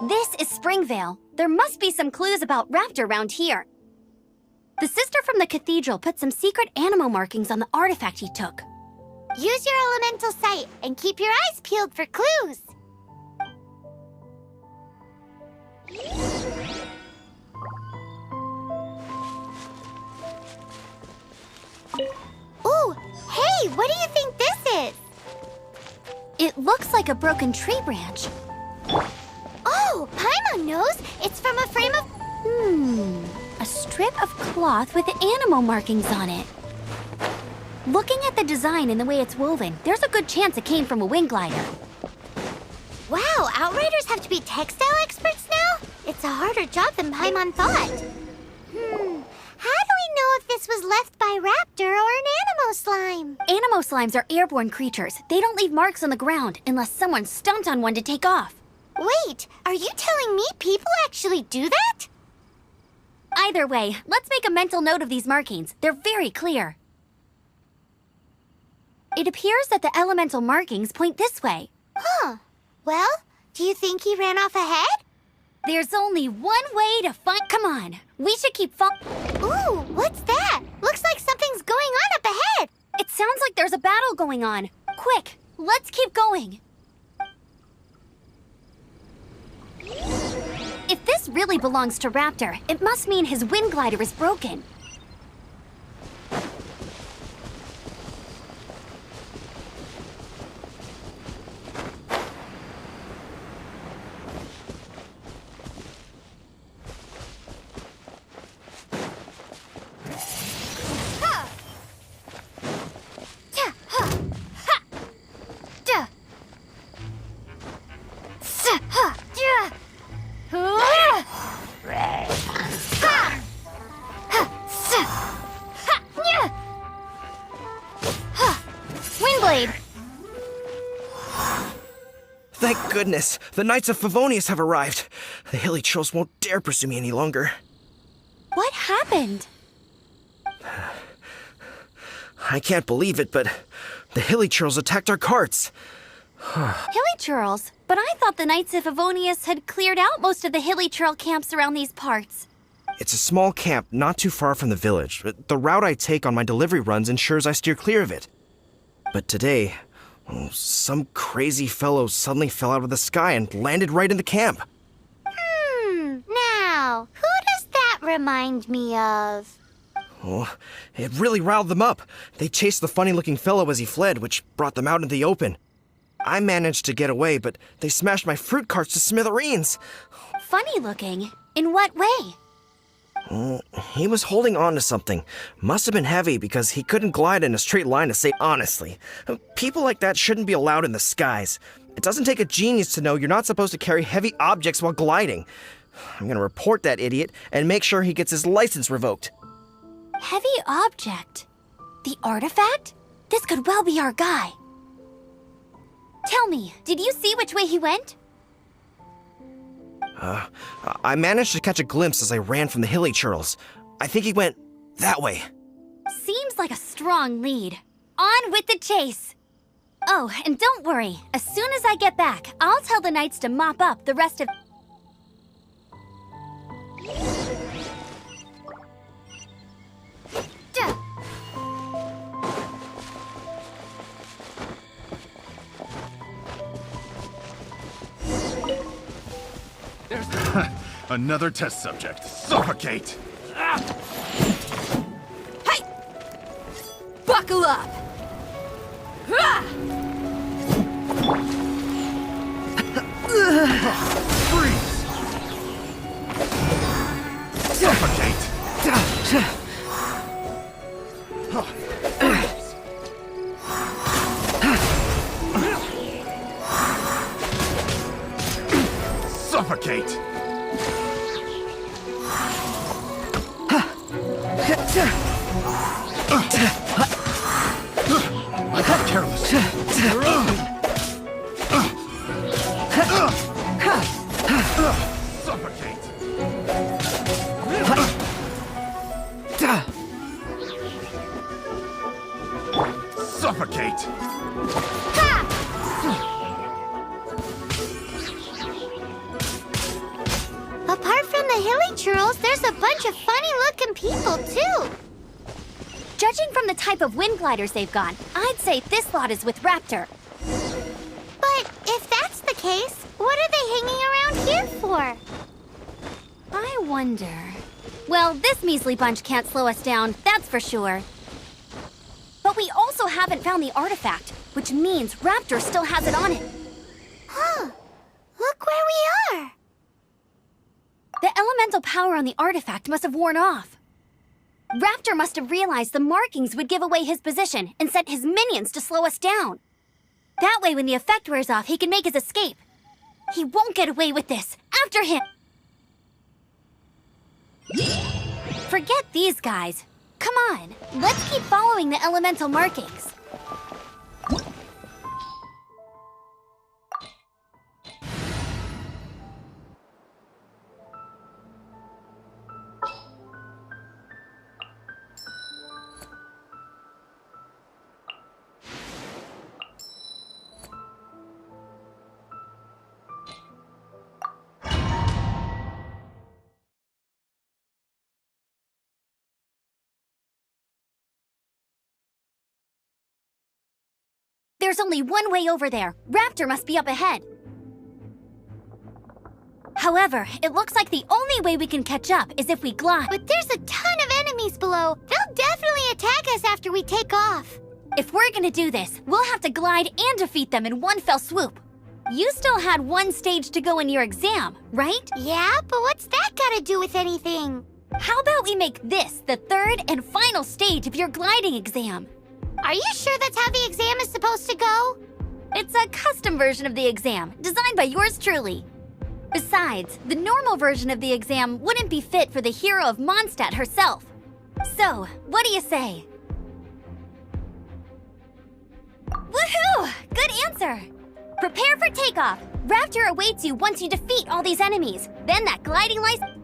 This is Springvale. There must be some clues about Raptor around here. The sister from the cathedral put some secret animal markings on the artifact he took. Use your elemental sight and keep your eyes peeled for clues. Ooh, hey, what do you think this is? It looks like a broken tree branch. Oh, Paimon knows. It's from a frame of... A strip of cloth with animal markings on it. Looking at the design and the way it's woven, there's a good chance it came from a wing glider. Wow, Outriders have to be textile experts now? It's a harder job than Paimon thought. How do we know if this was left by Raptor or an Animo slime? Animo slimes are airborne creatures. They don't leave marks on the ground unless someone stomped on one to take off. Wait, are you telling me people actually do that? Either way, let's make a mental note of these markings. They're very clear. It appears that the elemental markings point this way. Huh. Well, do you think he ran off ahead? There's only one way to find... Come on, we should keep Ooh, what's that? Looks like something's going on up ahead. It sounds like there's a battle going on. Quick, let's keep going. If this really belongs to Raptor, it must mean his wind glider is broken. Windblade! Thank goodness, the Knights of Favonius have arrived. The hilly trolls won't dare pursue me any longer. What happened? I can't believe it, but the hilly trolls attacked our carts. Hilly churls? But I thought the Knights of Favonius had cleared out most of the hilly churl camps around these parts. It's a small camp not too far from the village. The route I take on my delivery runs ensures I steer clear of it. But today, some crazy fellow suddenly fell out of the sky and landed right in the camp. Now, who does that remind me of? Oh, it really riled them up. They chased the funny-looking fellow as he fled, which brought them out into the open. I managed to get away, but they smashed my fruit carts to smithereens. Funny looking? In what way? He was holding on to something. Must have been heavy because he couldn't glide in a straight line to say honestly. People like that shouldn't be allowed in the skies. It doesn't take a genius to know you're not supposed to carry heavy objects while gliding. I'm gonna report that idiot and make sure he gets his license revoked. Heavy object? The artifact? This could well be our guy. Tell me, did you see which way he went? I managed to catch a glimpse as I ran from the hilly churls. I think he went that way. Seems like a strong lead. On with the chase! Oh, and don't worry. As soon as I get back, I'll tell the knights to mop up the rest of... Another test subject. Suffocate! Hey! Buckle up! Freeze! Suffocate! Suffocate! I got careless. Suffocate! Suffocate! Apart from the hilly churls, there's a bunch of funny-looking people, too. Judging from the type of wind gliders they've got, I'd say this lot is with Raptor. But if that's the case, what are they hanging around here for? I wonder... Well, this measly bunch can't slow us down, that's for sure. But we also haven't found the artifact, which means Raptor still has it on him. Huh. Look where we are. The elemental power on the artifact must have worn off. Raptor must have realized the markings would give away his position and sent his minions to slow us down. That way, when the effect wears off, he can make his escape. He won't get away with this. After him! Forget these guys. Come on, let's keep following the elemental markings. There's only one way over there. Raptor must be up ahead. However, it looks like the only way we can catch up is if we glide. But there's a ton of enemies below. They'll definitely attack us after we take off. If we're gonna do this, we'll have to glide and defeat them in one fell swoop. You still had one stage to go in your exam, right? Yeah, but what's that got to do with anything? How about we make this the third and final stage of your gliding exam? Are you sure that's how the exam is supposed to go? It's a custom version of the exam, designed by yours truly. Besides, the normal version of the exam wouldn't be fit for the hero of Mondstadt herself. So, what do you say? Woohoo! Good answer! Prepare for takeoff. Raptor awaits you once you defeat all these enemies. Then that gliding license...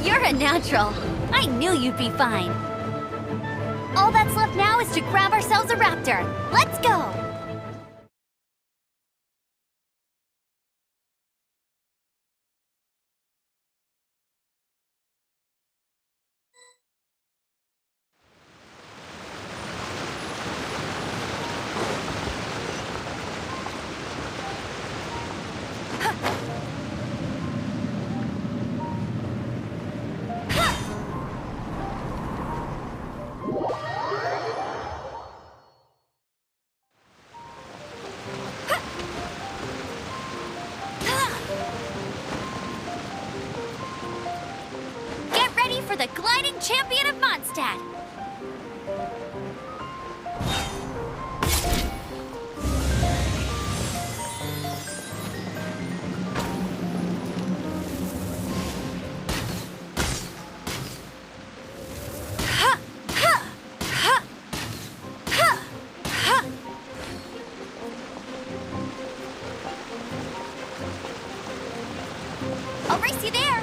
You're a natural. I knew you'd be fine. All that's left now is to grab ourselves a raptor. Let's go! Get ready for the gliding champion of Mondstadt! I'll race you there!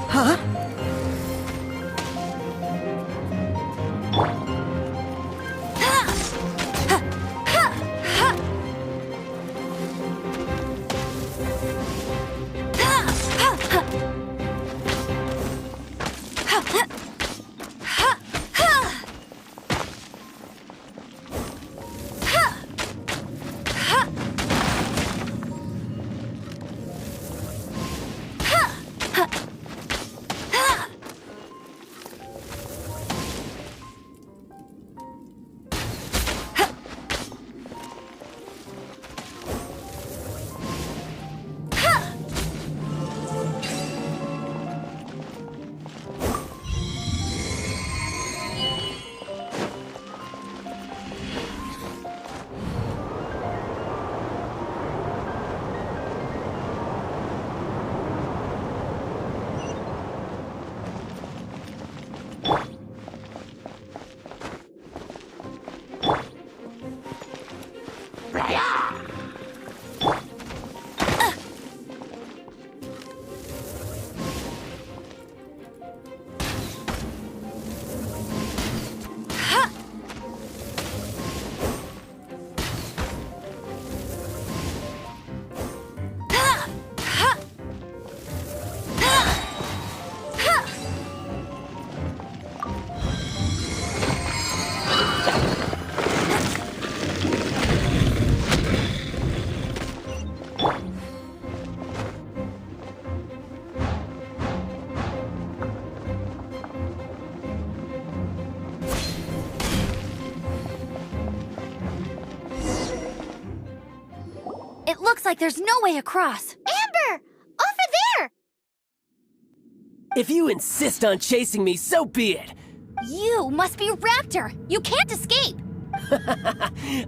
Huh? looks like there's no way across. Amber! Over there! If you insist on chasing me, so be it. You must be Raptor. You can't escape.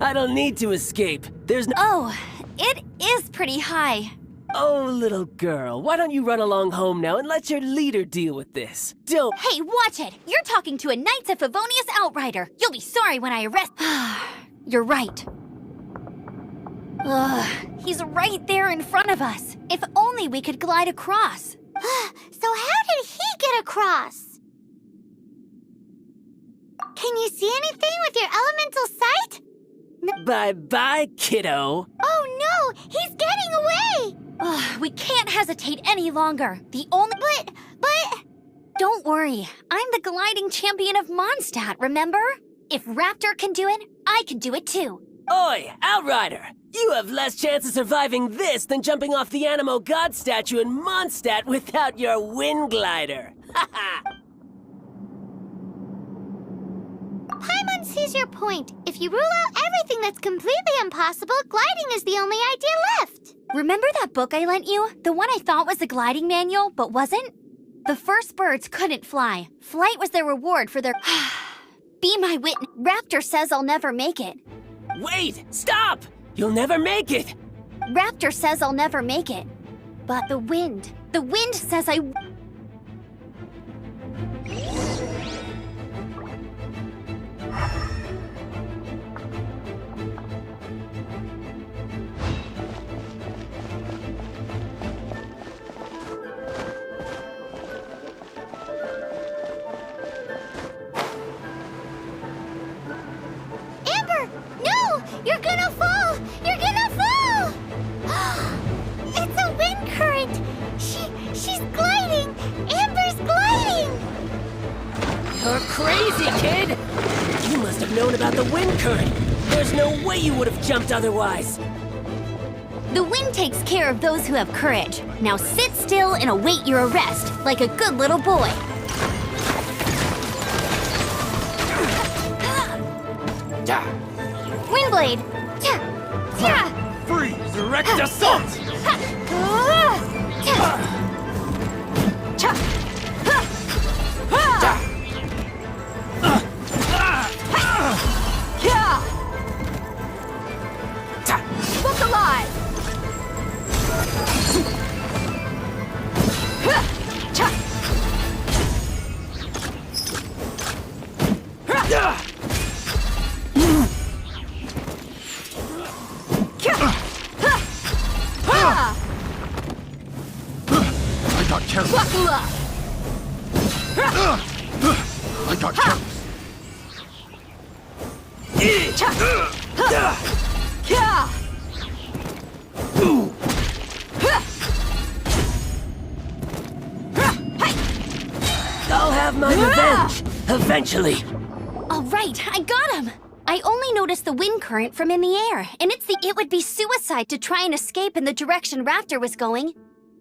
I don't need to escape. There's no... Oh, it is pretty high. Oh, little girl, why don't you run along home now and let your leader deal with this? Don't... Hey, watch it! You're talking to a Knights of Favonius outrider. You'll be sorry when I arrest... You're right. Ugh, he's right there in front of us. If only we could glide across. So how did he get across? Can you see anything with your elemental sight? Bye-bye, kiddo. Oh no! He's getting away! Ugh, we can't hesitate any longer. The only... But... Don't worry. I'm the gliding champion of Mondstadt, remember? If Raptor can do it, I can do it too. Oi, Outrider! You have less chance of surviving this than jumping off the Animo God statue in Mondstadt without your wind glider. Ha ha! Paimon sees your point. If you rule out everything that's completely impossible, gliding is the only idea left. Remember that book I lent you? The one I thought was the gliding manual, but wasn't? The first birds couldn't fly. Flight was their reward for their... Be my witness. Raptor says I'll never make it. Wait! Stop! You'll never make it! Raptor says I'll never make it. But the wind says I... Amber! No! You're gonna fall! You're gonna fall! It's a wind current! She's gliding! Amber's gliding! You're crazy, kid! You must have known about the wind current. There's no way you would have jumped otherwise. The wind takes care of those who have courage. Now sit still and await your arrest, like a good little boy. Windblade! Freeze! Direct assault! Look alive! I got careless. Buckle up! I got careless. I'll have my revenge, eventually. All right, I got him! I only noticed the wind current from in the air, and it would be suicide to try and escape in the direction Raptor was going.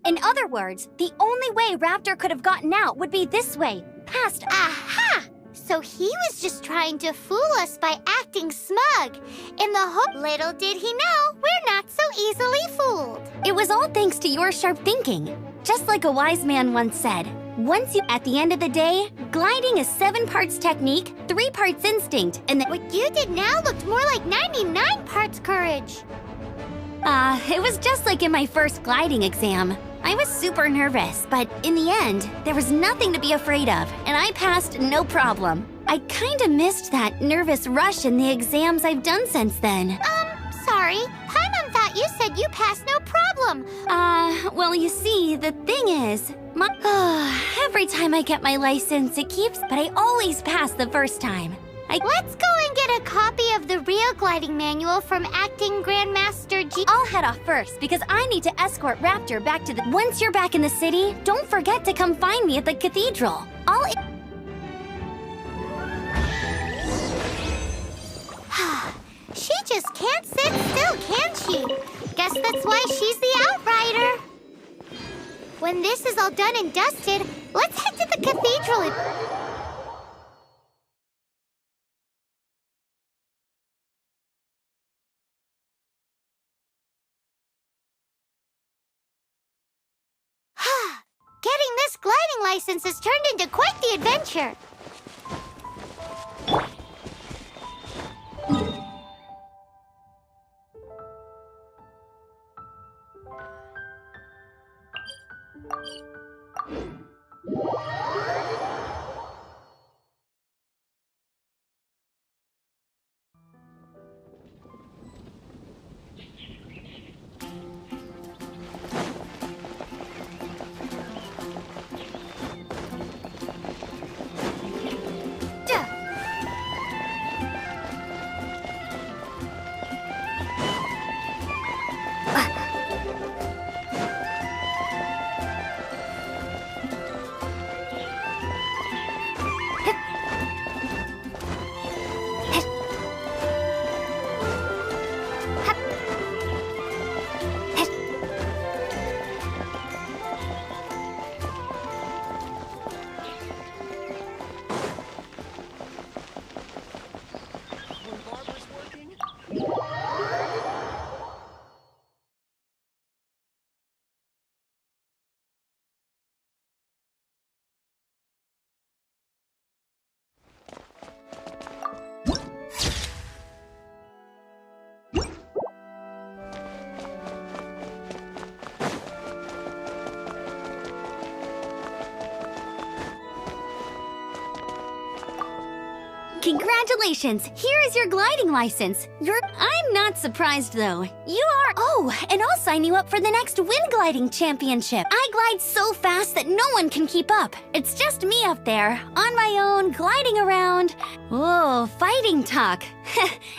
In other words, the only way Raptor could have gotten out would be this way, past... Aha! So he was just trying to fool us by acting smug. In the hope, little did he know, we're not so easily fooled. It was all thanks to your sharp thinking. Just like a wise man once said, at the end of the day, gliding is 7 parts technique, 3 parts instinct, and What you did now looked more like 99 parts courage. It was just like in my first gliding exam. I was super nervous, but in the end, there was nothing to be afraid of, and I passed no problem. I kinda missed that nervous rush in the exams I've done since then. Sorry. Paimon thought you said you passed no problem. Well, you see, the thing is, every time I get my license, but I always pass the first time. Let's go and get a copy of the real gliding manual from Acting Grandmaster G. I'll head off first because I need to escort Raptor back to the... Once you're back in the city, don't forget to come find me at the cathedral. She just can't sit still, can she? Guess that's why she's the outrider. When this is all done and dusted, let's head to the cathedral and... Getting this gliding license has turned into quite the adventure. Congratulations! Here is your gliding license. I'm not surprised, though. You are... Oh, and I'll sign you up for the next wind gliding championship. I glide so fast that no one can keep up. It's just me up there, on my own, gliding around. Oh, fighting talk.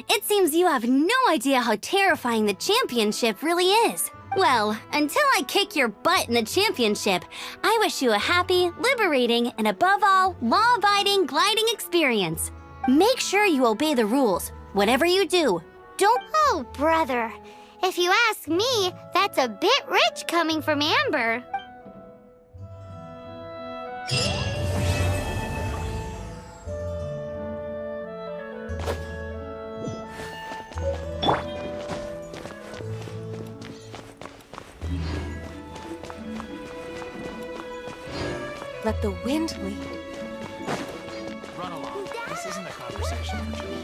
It seems you have no idea how terrifying the championship really is. Well, until I kick your butt in the championship, I wish you a happy, liberating, and above all, law-abiding gliding experience. Make sure you obey the rules. Whatever you do, don't... Oh, brother. If you ask me, that's a bit rich coming from Amber. Let the wind lead. Run along. This isn't a conversation for children.